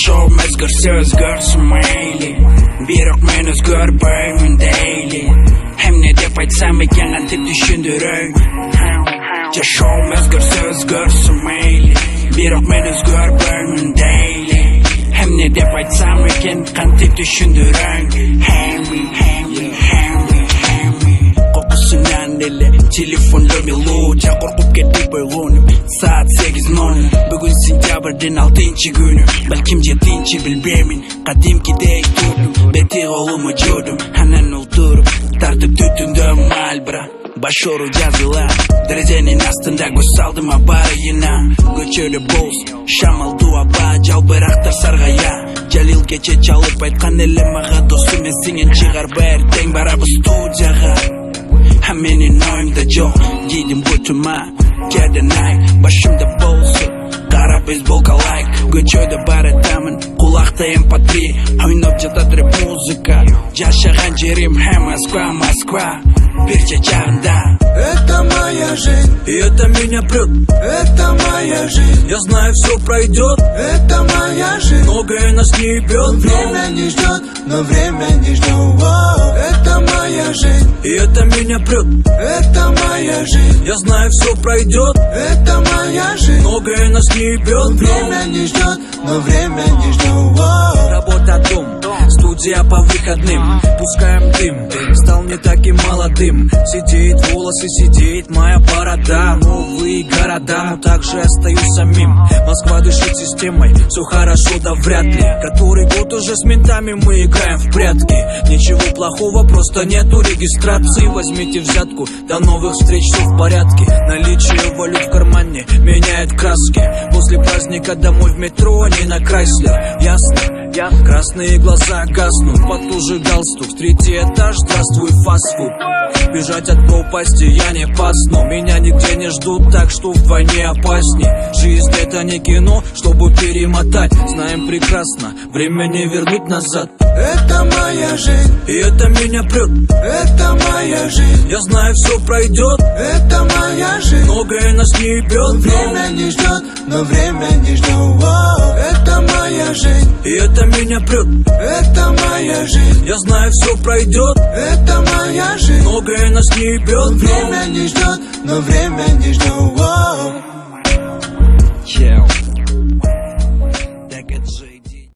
Жашауым өзгерсе өзгерсін мейлі, бірақ мен өзгербеймін дейлі. Эмне деп айтсам екен антип түшүндүрөйүн. Жашауым өзгерсе өзгерсін мейлі, бірақ мен өзгербеймін дейлі. Эмне деп айтсам екен антип түшүндүрөйүн. Kokusundan ele telefonla melodiya korkup kettik boyğunum. Saat 8:10 bugün sentyabrın 6. günü. Belkim 7. bilbemin kadimkidek durdum. Beti olumu jordum anan oturup tartıp tütündüm malbra. Başoru yazılar derezenin astında göz saldım abarıyına. Göçörü boz şamal duaba жалбырактар sargaya. Jalil keche çalıp aytkan ele mağa dostum men singen çıgar berteң barabız studiyaga. Menin oyumda жоқ giydim götüme Керденай başımda bolsun Kara beyzbolka like Göçöde baratamın Kulakta MP3 Oynap жатат рэп музыка Жашаган жерим hem Москва Bir çağında Это моя жизнь, и это меня прет. это моя жизнь, Я знаю, все пройдет. это моя жизнь. Многое нас не ебет. Время не ждет, но время не ждет. Это моя жизнь, И это меня прет. это моя жизнь, Я знаю, все пройдет. это моя жизнь. Многое нас не ебет. Время не ждет, но время не ждет. Работа, дом, студия по выходным. Пускаем дым, стал не таким молодым. Сидит волосы, сидит моя борода. Новые города, но также остаюсь самим. Москва дышит системой, все хорошо, да вряд ли. Который год уже с ментами мы играем в прятки. Ничего плохого, просто нету регистрации. Возьмите взятку, до новых встреч, все в порядке. Наличие валют в кармане меняет краски. После праздника домой в метро, не на Крайслер. Ясно? Красные глаза гаснут, потуже галстук. 3-й этаж, здравствуй, фастфуд. Бежать от пропасти я не пас, но меня нигде не ждут, так что вдвойне опасней. Жизнь это не кино, чтобы перемотать. Знаем прекрасно, время не вернуть назад. Это моя жизнь, И это меня прет. это моя жизнь, Я знаю, все пройдет. это моя жизнь. Многое нас не ебет. Время не ждет, но время не ждет. Это моя жизнь, И это меня прет. это моя жизнь, Я знаю, все пройдет. это моя жизнь. Многое нас не ебет. Время не ждет, но время не ждет. Yeah.